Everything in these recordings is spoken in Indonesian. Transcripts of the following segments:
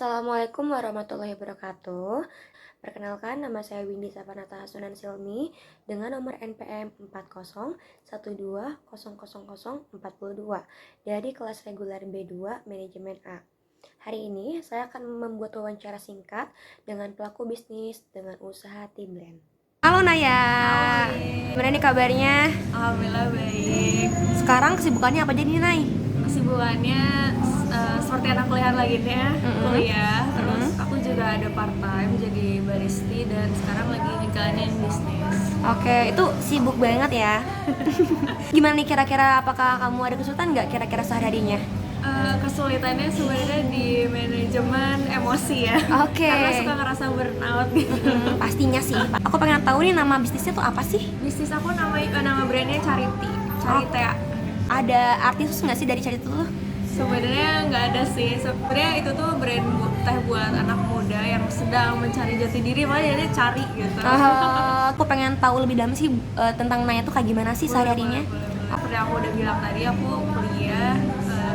Assalamualaikum warahmatullahi wabarakatuh. Perkenalkan, nama saya Windy Sapanata Hasunan Silmi dengan nomor NPM 40.1200042 dari kelas reguler B2 Manajemen A. Hari ini saya akan membuat wawancara singkat dengan pelaku bisnis dengan usaha Tea Blend. Halo Naya. Halo. Gimana nih kabarnya? Alhamdulillah baik. Sekarang kesibukannya apa jadi Nay? Kesibukannya seperti anak kuliah lainnya, kuliah. Terus aku juga ada part time jadi baristi dan sekarang lagi ngejalanin bisnis. Oke, itu sibuk banget ya. Gimana nih kira-kira, apakah kamu ada kesulitan nggak kira-kira sehari-harinya? Kesulitannya sebenarnya di manajemen emosi ya. Oke. Karena suka ngerasa burnout gitu. Pastinya sih. Aku pengen tahu nih nama bisnisnya tuh apa sih? Bisnis aku nama brandnya Charity. Charitea. Ada arti khusus nggak sih dari Charity tuh? Sebenarnya nggak ada sih. Sebenarnya itu tuh brand teh buat anak muda yang sedang mencari jati diri, makanya dia cari gitu. Aku pengen tahu lebih dalam sih tentang Naya tuh kayak gimana sih sehari-harinya? Seperti aku udah bilang tadi, aku kuliah,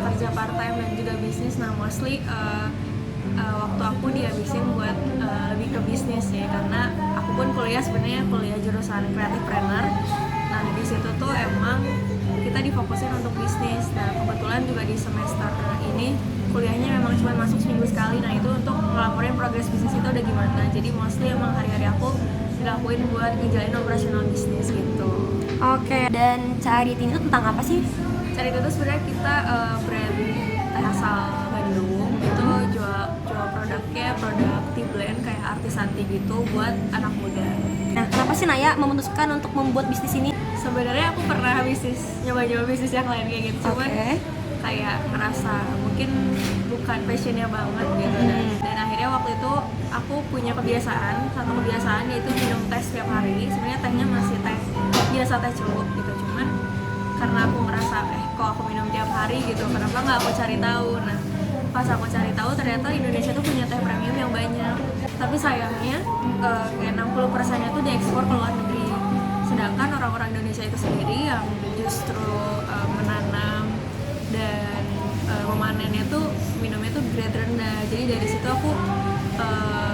kerja part time dan juga bisnis. Nah mostly waktu aku dihabisin buat lebih ke bisnis ya, karena aku pun kuliah sebenarnya kuliah jurusan creative planner. Nah di situ tuh emang kita difokusin untuk bisnis. Nah kebetulan juga di semester ini kuliahnya memang cuma masuk seminggu sekali. Nah itu untuk ngelaporin progres bisnis itu udah gimana. Jadi mostly emang hari-hari aku dilakuin buat ngejalanin operasional bisnis gitu. Oke, dan Charity itu tentang apa sih? Charity itu sebenarnya kita brand teh asal Bandung. Itu jual produknya produk tea blend kayak artisanti gitu buat anak muda. Nah, kenapa sih Naya memutuskan untuk membuat bisnis ini? Sebenarnya aku pernah nyoba-nyoba bisnis yang lain kayak gitu, cuman kayak ngerasa mungkin bukan passionnya banget gitu. Dan akhirnya waktu itu aku punya satu kebiasaan yaitu minum teh setiap hari. Sebenarnya tehnya masih teh biasa, teh celup gitu, cuman karena aku ngerasa kok aku minum tiap hari gitu, kenapa nggak aku cari tahu. Nah pas aku cari tahu ternyata Indonesia tuh punya teh premium yang banyak, tapi sayangnya kayak 60%-nya tuh diekspor ke luar negeri. Sedangkan orang-orang Indonesia itu sendiri yang justru menanam dan memanennya tuh minumnya tuh grade rendah. Jadi dari situ aku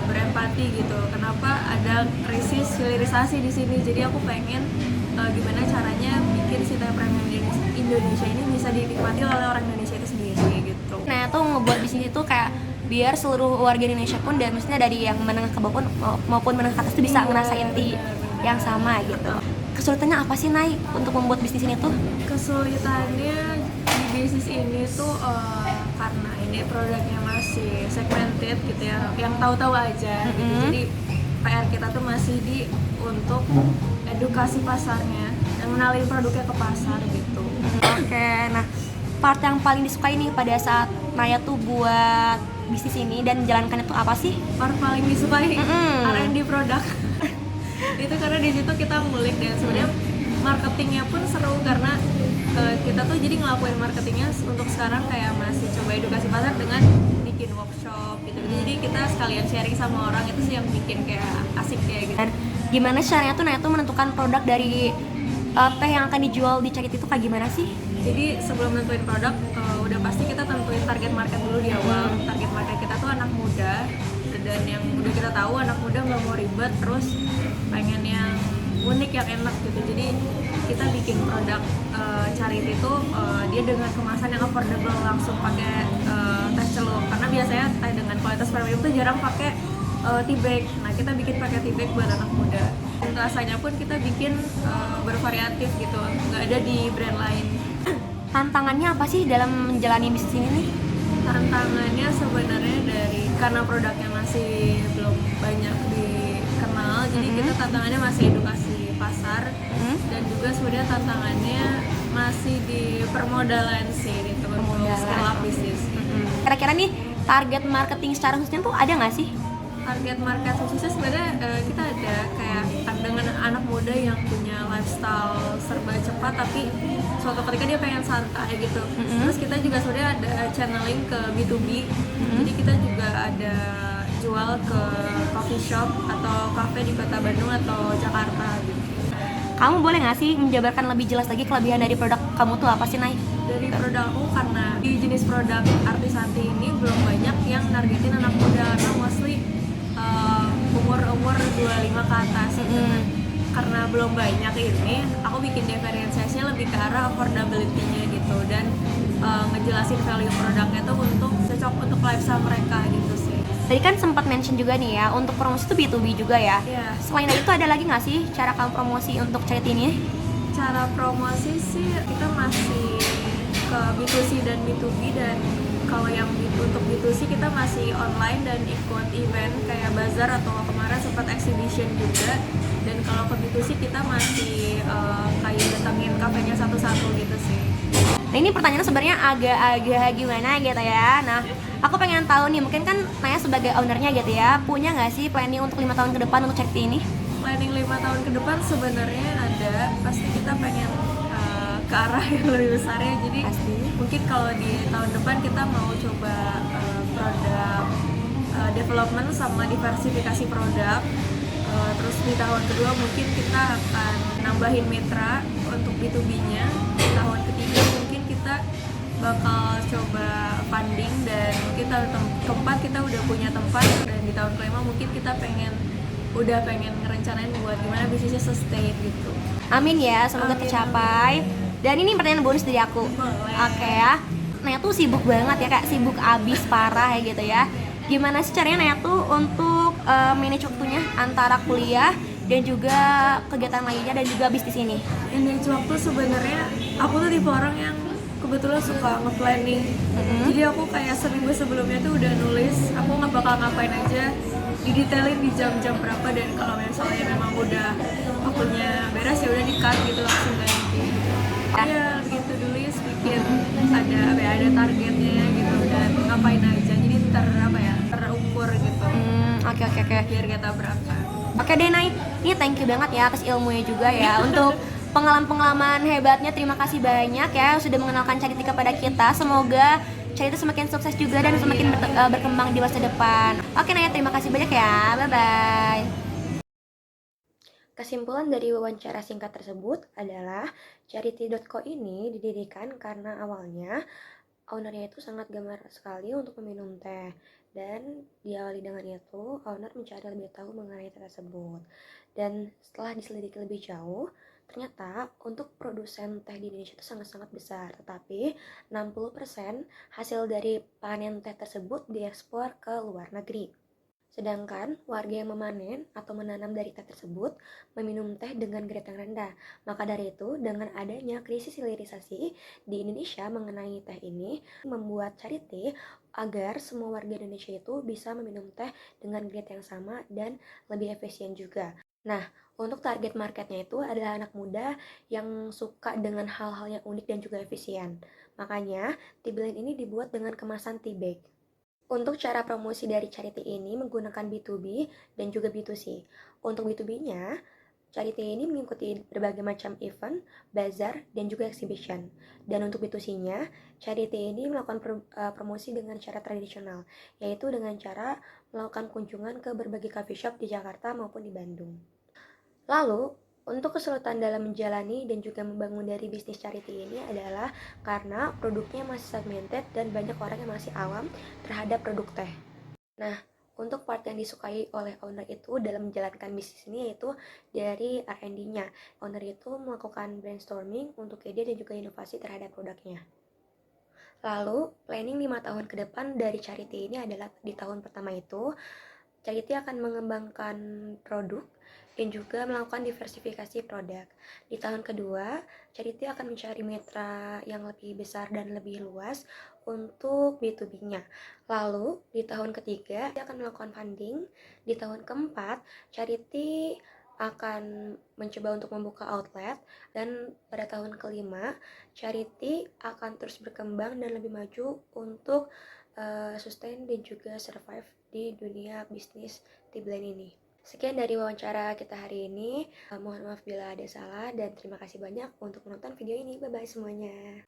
berempati gitu, kenapa ada krisis hilirisasi di sini. Jadi aku pengen gimana caranya bikin si teh premium Indonesia ini bisa dinikmati oleh orang Indonesia itu sendiri gitu. Nah, tuh ngebuat bisnis itu kayak biar seluruh warga Indonesia pun, dan maksudnya dari yang menengah ke bawah maupun menengah ke atas tuh bisa ngerasain tea yang sama gitu. Kesulitannya apa sih Nay untuk membuat bisnis ini tuh? Kesulitannya di bisnis ini tuh karena ini produknya masih segmented gitu ya, yang tahu-tahu aja gitu. Jadi PR kita tuh masih untuk edukasi pasarnya dan mengenalin produknya ke pasar gitu. Oke, nah part yang paling disukai nih pada saat Naya tuh buat bisnis ini dan menjalankannya tuh apa sih? Part paling disukai R&D produk. Itu karena di situ kita ngulik, dan sebenarnya marketingnya pun seru karena kita tuh jadi ngelakuin marketingnya untuk sekarang kayak masih coba edukasi pasar dengan bikin workshop gitu. Jadi kita sekalian sharing sama orang, itu sih yang bikin kayak asik kayak gitu. Dan gimana caranya tuh Naya tuh menentukan produk dari teh yang akan dijual di Charity itu kayak gimana sih? Jadi sebelum nentuin produk, udah pasti kita tentuin target market dulu di awal. Target market kita tuh anak muda, dan yang udah kita tahu anak muda nggak mau ribet, terus pengen yang unik, yang enak gitu. Jadi kita bikin produk Charity itu dia dengan kemasan yang affordable, langsung pakai teh celup. Karena biasanya teh dengan kualitas premium tuh jarang pakai tea bag. Nah kita bikin pakai tea bag buat anak muda. Dan rasanya pun kita bikin bervariatif gitu, nggak ada di brand lain. Tantangannya apa sih dalam menjalani bisnis ini nih? Tantangannya sebenarnya karena produknya masih belum banyak dikenal, jadi kita tantangannya masih edukasi pasar, dan juga sebenarnya tantangannya masih di permodalan sih gitu, untuk scale up bisnis. Kira-kira nih target marketing secara khususnya tuh ada nggak sih? Target market khususnya sebenarnya kita ada kayak dengan anak muda yang punya lifestyle serba cepat, tapi suatu ketika dia pengen santai gitu. Terus kita juga sebenarnya ada channeling ke B2B, jadi kita juga ada jual ke coffee shop atau cafe di kota Bandung atau Jakarta gitu. Kamu boleh nggak sih menjabarkan lebih jelas lagi kelebihan dari produk kamu tuh apa sih, Nay? dari produk aku, karena di jenis produk Artisanti ini belum banyak yang nargetin anak muda, karena mostly umur 25 ke atas gitu kan. Karena belum banyak ini, aku bikin diferensiasinya lebih ke arah affordability-nya gitu, dan ngejelasin value produknya tuh untuk cocok untuk lifestyle mereka gitu sih. Tadi kan sempat mention juga nih ya, untuk promosi itu B2B juga ya. Iya. Selain dari itu ada lagi nggak sih cara kamu promosi untuk charity ini? Cara promosi sih kita masih ke B2C dan B2B, dan kalau yang untuk B2C kita masih online dan ikut event kayak bazar atau kemarin sempat exhibition juga. Dan kalau ke B2C kita masih kayak datangin kafenya satu-satu gitu sih. Nah ini pertanyaannya sebenarnya agak-agak gimana gitu ya. Nah aku pengen tahu nih, mungkin kan Naya sebagai ownernya gitu ya, punya nggak sih planning untuk 5 tahun ke depan untuk charity ini? Planning 5 tahun ke depan sebenarnya ada, pasti kita pengen ke arah yang lebih besar ya. Jadi Pasti. mungkin kalau di tahun depan kita mau coba produk development sama diversifikasi produk. Terus di tahun kedua mungkin kita akan nambahin mitra untuk B2B-nya. Di tahun ketiga mungkin kita bakal coba funding, dan mungkin tahun keempat kita udah punya tempat, dan di tahun kelima mungkin kita pengen ngerencanain buat gimana bisnisnya sustain gitu. Amin ya, semoga Amin, tercapai. Dan ini pertanyaan bonus dari aku. Boleh. Oke ya. Naya tuh sibuk banget ya, Kak, sibuk abis parah ya gitu ya. Gimana sih caranya Naya tuh untuk manage waktunya antara kuliah dan juga kegiatan lainnya dan juga bisnis ini? Manage waktu sebenarnya aku tuh tipe orang yang kebetulan suka nge-planning. Jadi aku kayak seminggu sebelumnya tuh udah nulis aku nggak bakal ngapain aja, didetailin di jam-jam berapa, dan kalau misalnya memang udah waktunya beres ya udah di-cut gitu, langsung ganti. Ya gitu, tulis bikin ada targetnya gitu, dan ngapain aja, jadi terukur gitu. Oke. Biar kita berangkat. Oke deh Nay, ini thank you banget ya atas ilmunya juga ya untuk pengalaman-pengalaman hebatnya. Terima kasih banyak ya sudah mengenalkan Charity kepada kita. Semoga Charity semakin sukses juga dan semakin berkembang di masa depan. Oke Naya, terima kasih banyak ya. Bye-bye. Kesimpulan dari wawancara singkat tersebut adalah Charity.co ini didirikan karena awalnya ownernya itu sangat gemar sekali untuk meminum teh, dan diawali dengan itu owner mencari lebih tahu mengenai teh tersebut. Dan setelah diselidiki lebih jauh, ternyata untuk produsen teh di Indonesia itu sangat-sangat besar, tetapi 60% hasil dari panen teh tersebut diekspor ke luar negeri. Sedangkan warga yang memanen atau menanam dari teh tersebut meminum teh dengan grade yang rendah. Maka dari itu, dengan adanya krisis hilirisasi di Indonesia mengenai teh ini, membuat Charity agar semua warga Indonesia itu bisa meminum teh dengan grade yang sama dan lebih efisien juga. Nah, untuk target marketnya itu adalah anak muda yang suka dengan hal-hal yang unik dan juga efisien. Makanya, tea blend ini dibuat dengan kemasan tea bag. Untuk cara promosi dari Charity ini menggunakan B2B dan juga B2C. Untuk B2B-nya, Charity ini mengikuti berbagai macam event, bazar, dan juga exhibition. Dan untuk B2C-nya, Charity ini melakukan promosi dengan cara tradisional, yaitu dengan cara melakukan kunjungan ke berbagai coffee shop di Jakarta maupun di Bandung. Lalu, untuk kesulitan dalam menjalani dan juga membangun dari bisnis Charity ini adalah karena produknya masih segmented dan banyak orang yang masih awam terhadap produk teh. Nah, untuk part yang disukai oleh owner itu dalam menjalankan bisnis ini yaitu dari R&D-nya. Owner itu melakukan brainstorming untuk ide dan juga inovasi terhadap produknya. Lalu, planning 5 tahun ke depan dari Charity ini adalah di tahun pertama itu, Charity akan mengembangkan produk dan juga melakukan diversifikasi produk. Di tahun kedua, Charity akan mencari mitra yang lebih besar dan lebih luas untuk B2B-nya. Lalu, di tahun ketiga, dia akan melakukan funding. Di tahun keempat, Charity akan mencoba untuk membuka outlet. Dan pada tahun kelima, Charity akan terus berkembang dan lebih maju untuk sustain dan juga survive di dunia bisnis tea blend ini. Sekian dari wawancara kita hari ini. Mohon maaf bila ada salah dan terima kasih banyak untuk menonton video ini. Bye bye semuanya.